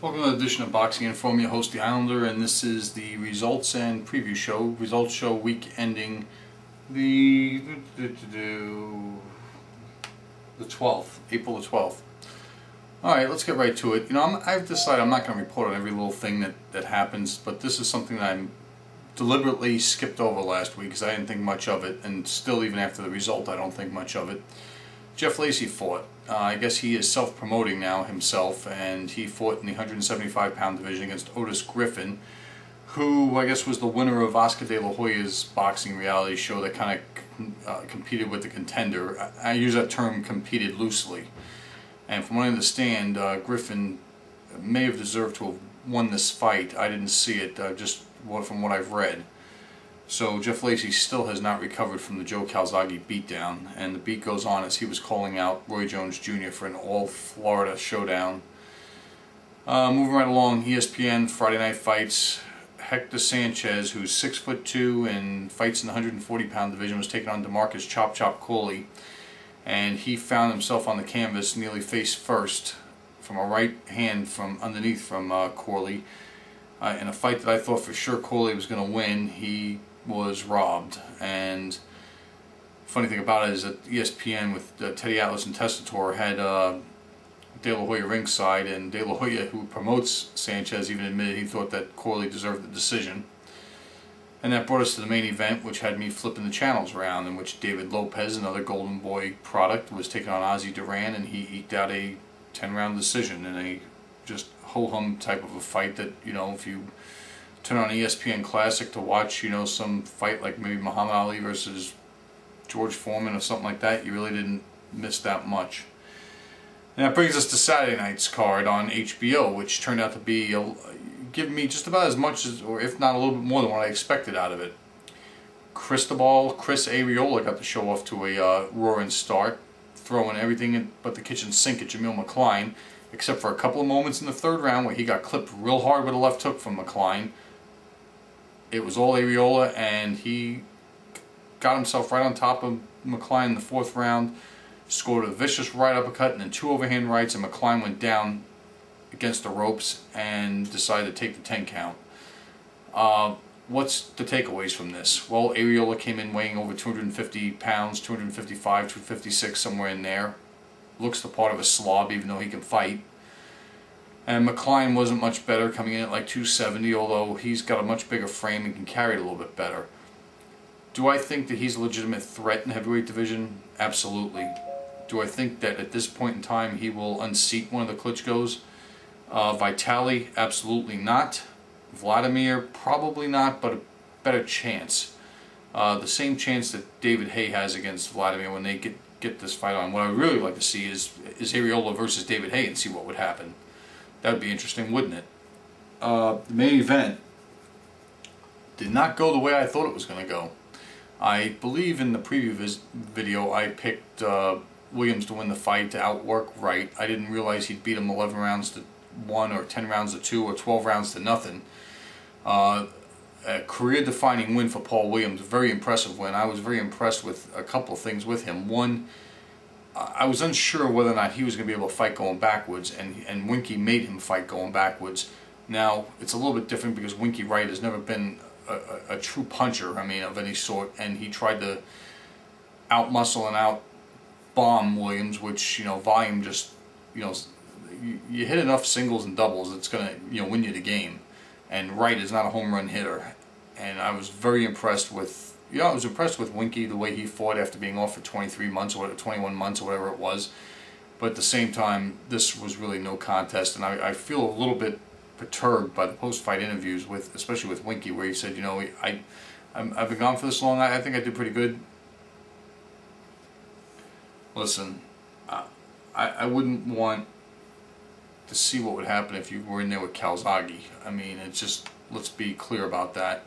Welcome to the edition of Boxing Info. I'm your host, The Islander, and this is the results and preview show. Results show week ending the 12th, April the 12th. Alright, let's get right to it. You know, I've decided I'm not going to report on every little thing that happens, but this is something that I deliberately skipped over last week because I didn't think much of it, and still even after the result I don't think much of it. Jeff Lacy fought. I guess he is self-promoting now himself, and he fought in the 175-pound division against Otis Griffin, who I guess was the winner of Oscar DelaHoya's boxing reality show that kind of competed with the Contender. I use that term competed loosely. And from what I understand, Griffin may have deserved to have won this fight. I didn't see it, just from what I've read. So Jeff Lacy still has not recovered from the Joe Calzaghe beatdown, and the beat goes on as he was calling out Roy Jones Jr. for an all-Florida showdown. Moving right along, ESPN Friday Night Fights. Hector Sanchez, who's 6'2" and fights in the 140-pound division, was taking on DeMarcus Chop Chop Corley, and he found himself on the canvas nearly face first from a right hand from underneath from Corley. In a fight that I thought for sure Corley was going to win, he was robbed. And funny thing about it is that ESPN with Teddy Atlas and Testator had DelaHoya ringside, and DelaHoya, who promotes Sanchez, even admitted he thought that Corley deserved the decision. And that brought us to the main event, which had me flipping the channels around, in which David Lopez, another Golden Boy product, was taking on Ozzy Duran, and he eked out a 10-round decision in a just ho-hum type of a fight that, you know, if you turn on ESPN Classic to watch, you know, some fight like maybe Muhammad Ali versus George Foreman or something like that, you really didn't miss that much. And that brings us to Saturday night's card on HBO, which turned out to be give me just about as much as, or if not a little bit more than what I expected out of it. Chris Aereola got to show off to a roaring start, throwing everything but the kitchen sink at Jamil McCline, except for a couple of moments in the third round where he got clipped real hard with a left hook from McCline. It was all Aereola, and he got himself right on top of McCline in the fourth round, scored a vicious right uppercut and then two overhand rights, and McCline went down against the ropes and decided to take the 10 count. What's the takeaways from this? Well, Aereola came in weighing over 250 pounds, 255, 256, somewhere in there. Looks the part of a slob, even though he can fight. And McCline wasn't much better, coming in at like 270, although he's got a much bigger frame and can carry it a little bit better. Do I think that he's a legitimate threat in the heavyweight division? Absolutely. Do I think that at this point in time he will unseat one of the Klitschkos? Vitali? Absolutely not. Vladimir? Probably not, but a better chance. The same chance that David Haye has against Vladimir when they get this fight on. What I would really like to see is Aereola versus David Haye and see what would happen. That would be interesting, wouldn't it? The main event did not go the way I thought it was going to go. I believe in the preview video I picked Williams to win the fight, to outwork Wright. I didn't realize he'd beat him 11 rounds to 1 or 10 rounds to 2 or 12 rounds to nothing. A career-defining win for Paul Williams, a very impressive win. I was very impressed with a couple of things with him. One, I was unsure whether or not he was going to be able to fight going backwards, and Winky made him fight going backwards. Now, it's a little bit different because Winky Wright has never been a true puncher, I mean, of any sort, and he tried to out-muscle and out-bomb Williams, which, you know, volume just, you know, you hit enough singles and doubles, it's going to, you know, win you the game. And Wright is not a home run hitter, and I was very impressed with. I was impressed with Winky, the way he fought after being off for 23 months or 21 months or whatever it was. But at the same time, this was really no contest, and I feel a little bit perturbed by the post-fight interviews, especially with Winky, where he said, you know, I've been gone for this long. I think I did pretty good. Listen, I wouldn't want to see what would happen if you were in there with Calzaghe. I mean, it's just, let's be clear about that.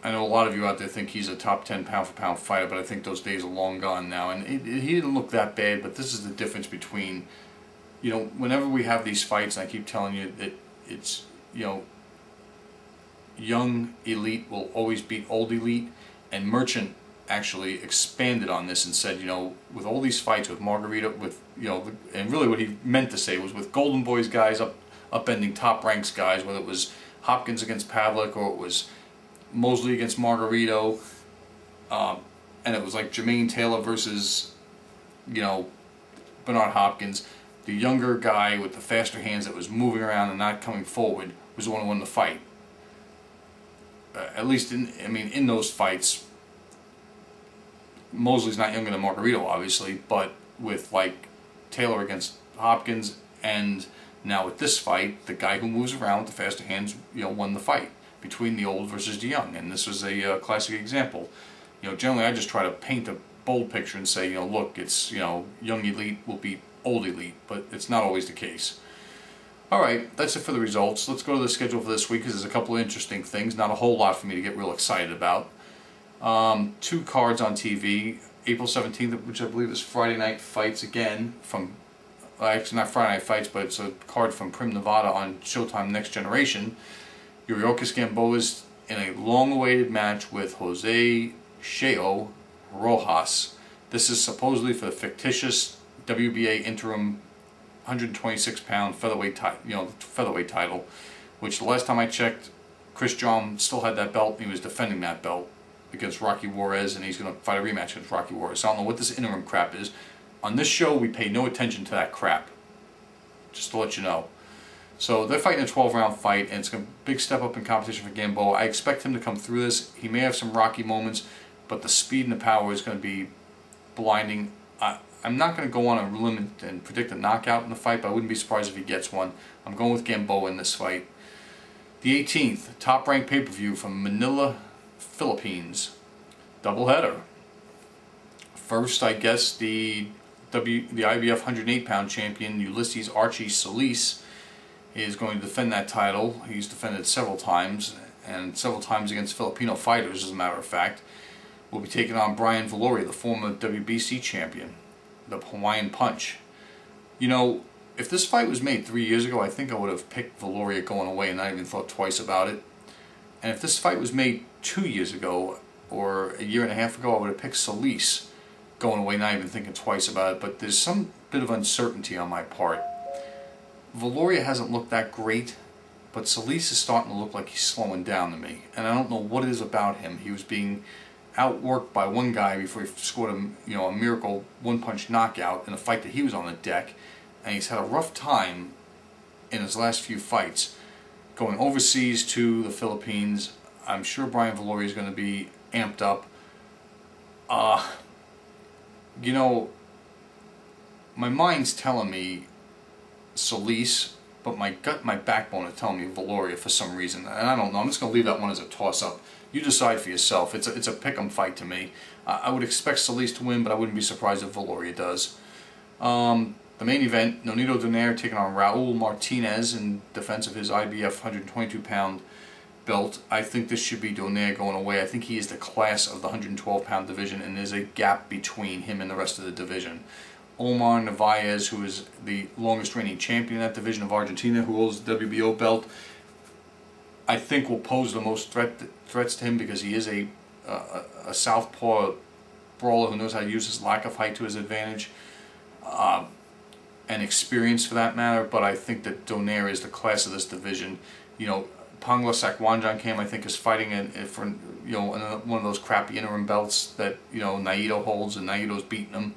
I know a lot of you out there think he's a top 10 pound-for-pound fighter, but I think those days are long gone now. And he didn't look that bad, but this is the difference between, you know, whenever we have these fights, and I keep telling you that it's, you know, young elite will always beat old elite, and Merchant actually expanded on this and said, you know, with all these fights with Margarita, with, you know, and really what he meant to say was with Golden Boy's guys up upending top ranks guys, whether it was Hopkins against Pavlik or it was Mosley against Margarito, and it was like Jermaine Taylor versus, you know, Bernard Hopkins. The younger guy with the faster hands that was moving around and not coming forward was the one who won the fight. At least in those fights, Mosley's not younger than Margarito, obviously, but with like Taylor against Hopkins, and now with this fight, the guy who moves around with the faster hands, you know, won the fight between the old versus the young, and this was a classic example. You know, generally I just try to paint a bold picture and say, you know, look, it's, you know, young elite will beat old elite, but it's not always the case. Alright, that's it for the results. Let's go to the schedule for this week, because there's a couple of interesting things, not a whole lot for me to get real excited about. 2 cards on TV. April 17th, which I believe is Friday Night Fights again, from, actually not Friday Night Fights, but it's a card from Prim Nevada on Showtime Next Generation. Yuriorkis Gamboa is in a long-awaited match with Jose Cheo Rojas. This is supposedly for the fictitious WBA interim 126-pound featherweight title, which the last time I checked, Chris John still had that belt. He was defending that belt against Rocky Juarez, and he's going to fight a rematch against Rocky Juarez. So I don't know what this interim crap is. On this show, we pay no attention to that crap, just to let you know. So they're fighting a 12-round fight, and it's a big step up in competition for Gamboa. I expect him to come through this. He may have some rocky moments, but the speed and the power is going to be blinding. I'm not going to go on a limb and predict a knockout in the fight, but I wouldn't be surprised if he gets one. I'm going with Gamboa in this fight. The 18th, top-ranked pay-per-view from Manila, Philippines. Doubleheader. First, I guess, the IBF 108-pound champion, Ulysses Archie Solis, is going to defend that title. He's defended several times, and several times against Filipino fighters, as a matter of fact. Will be taking on Brian Viloria, the former WBC champion, the Hawaiian Punch. You know, if this fight was made 3 years ago, I think I would have picked Viloria going away and not even thought twice about it. And if this fight was made 2 years ago, or a year and a half ago, I would have picked Solis going away, not even thinking twice about it. But there's some bit of uncertainty on my part. Viloria hasn't looked that great, but Solis is starting to look like he's slowing down to me. And I don't know what it is about him. He was being outworked by one guy before he scored a miracle one-punch knockout in a fight that he was on the deck, and he's had a rough time in his last few fights going overseas to the Philippines. I'm sure Brian Viloria is going to be amped up. You know, my mind's telling me Solis, but my gut, my backbone is telling me Viloria for some reason, and I don't know. I'm just going to leave that one as a toss-up. You decide for yourself. It's a pick-em fight to me. I would expect Solis to win, but I wouldn't be surprised if Viloria does. The main event, Nonito Donaire taking on Raul Martinez in defense of his IBF 122-pound belt. I think this should be Donaire going away. I think he is the class of the 112-pound division, and there's a gap between him and the rest of the division. Omar Narvaez, who is the longest reigning champion in that division of Argentina, who holds the WBO belt, I think will pose the most threats to him, because he is a southpaw brawler who knows how to use his lack of height to his advantage, and experience for that matter. But I think that Donaire is the class of this division. You know, Pangla Sakwanjan I think is fighting for one of those crappy interim belts that Naito holds, and Naito's beating him.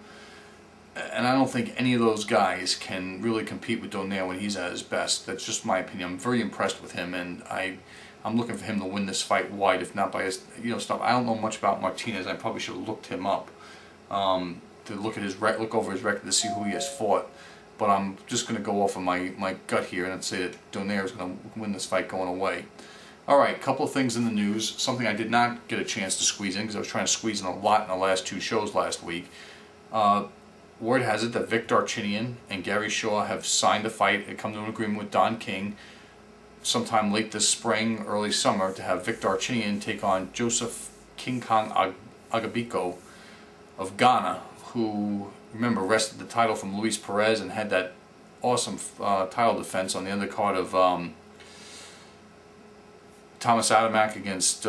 And I don't think any of those guys can really compete with Donaire when he's at his best. That's just my opinion. I'm very impressed with him, and I'm looking for him to win this fight wide, if not by his stuff. I don't know much about Martinez. I probably should have looked him up to look over his record to see who he has fought. But I'm just going to go off of my gut here and say that Donaire is going to win this fight going away. All right, couple of things in the news. Something I did not get a chance to squeeze in because I was trying to squeeze in a lot in the last 2 shows last week. Word has it that Vic Darchinyan and Gary Shaw have signed a fight and come to an agreement with Don King sometime late this spring, early summer, to have Vic Darchinyan take on Joseph King Kong Agabiko of Ghana, who, remember, wrested the title from Luis Perez and had that awesome title defense on the undercard of Thomas Adamak against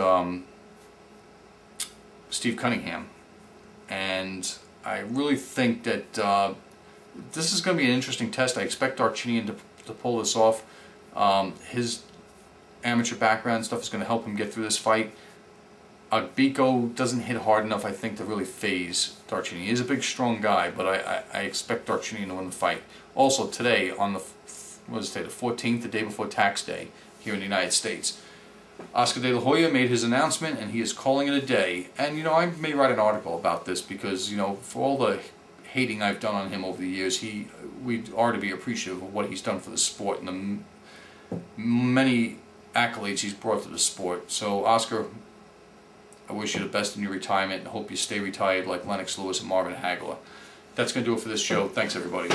Steve Cunningham. And I really think that this is going to be an interesting test. I expect Darchinyan to pull this off. His amateur background stuff is going to help him get through this fight. Biko doesn't hit hard enough, I think, to really phase Darchinyan. He is a big, strong guy, but I expect Darchinyan to win the fight. Also, today, on the, what is today, the 14th, the day before tax day, here in the United States, Oscar De La Hoya made his announcement, and he is calling it a day. And, you know, I may write an article about this because, you know, for all the hating I've done on him over the years, we are to be appreciative of what he's done for the sport and the many accolades he's brought to the sport. So, Oscar, I wish you the best in your retirement and hope you stay retired like Lennox Lewis and Marvin Hagler. That's going to do it for this show. Thanks, everybody.